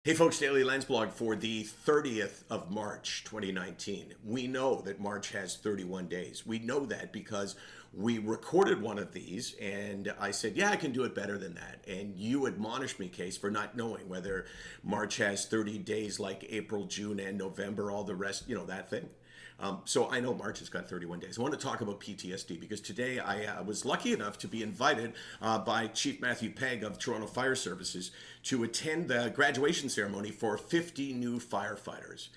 Hey folks, Daily Landsblog for the 30th of March 2019. We know that March has 31 days. We know that because we recorded one of these and I said, yeah, I can do it better than that. And you admonished me, Case, for not knowing whether March has 30 days like April, June, and November, all the rest, that thing. So I know March has got 31 days. I want to talk about PTSD because today I was lucky enough to be invited by Chief Matthew Pegg of Toronto Fire Services to attend the graduation ceremony for 50 new firefighters.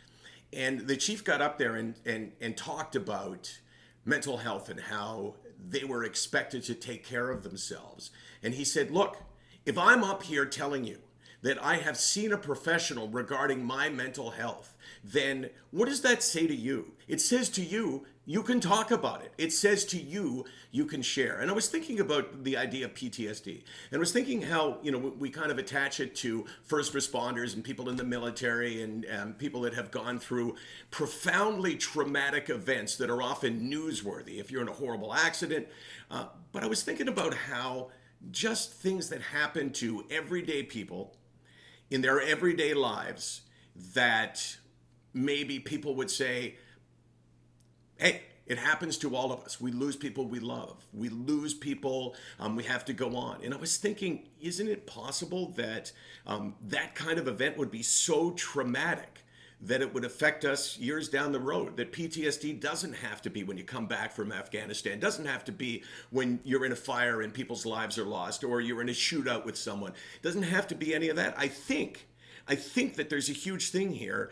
And the chief got up there and talked about mental health and how they were expected to take care of themselves. And he said, look, if I'm up here telling you that I have seen a professional regarding my mental health, then what does that say to you? It says to you, you can talk about it. It says to you, you can share. And I was thinking about the idea of PTSD. And I was thinking how, we kind of attach it to first responders and people in the military and people that have gone through profoundly traumatic events that are often newsworthy if you're in a horrible accident. But I was thinking about how just things that happen to everyday people in their everyday lives that maybe people would say, hey, it happens to all of us. We lose people we love. We lose people. We have to go on. And I was thinking, isn't it possible that that kind of event would be so traumatic that it would affect us years down the road? That PTSD doesn't have to be when you come back from Afghanistan, doesn't have to be when you're in a fire and people's lives are lost, or you're in a shootout with someone. It doesn't have to be any of that. I think that there's a huge thing here,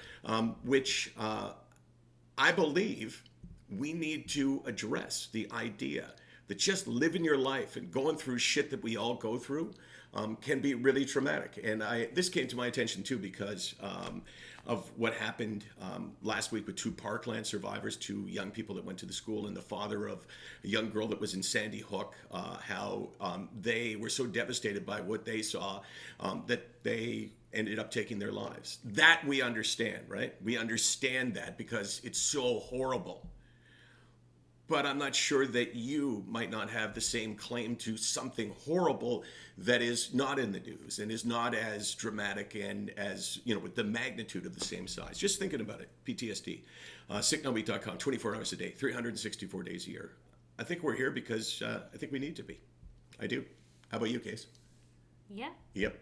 which I believe we need to address the idea that just living your life and going through shit that we all go through can be really traumatic. And this came to my attention too because of what happened last week with two Parkland survivors, two young people that went to the school, and the father of a young girl that was in Sandy Hook, how they were so devastated by what they saw that they ended up taking their lives. That we understand, right? We understand that because it's so horrible. But I'm not sure that you might not have the same claim to something horrible that is not in the news and is not as dramatic and as, with the magnitude of the same size. Just thinking about it, PTSD. SickNotWeak.com, 24 hours a day, 364 days a year. I think we're here because I think we need to be. I do. How about you, Case? Yeah. Yep.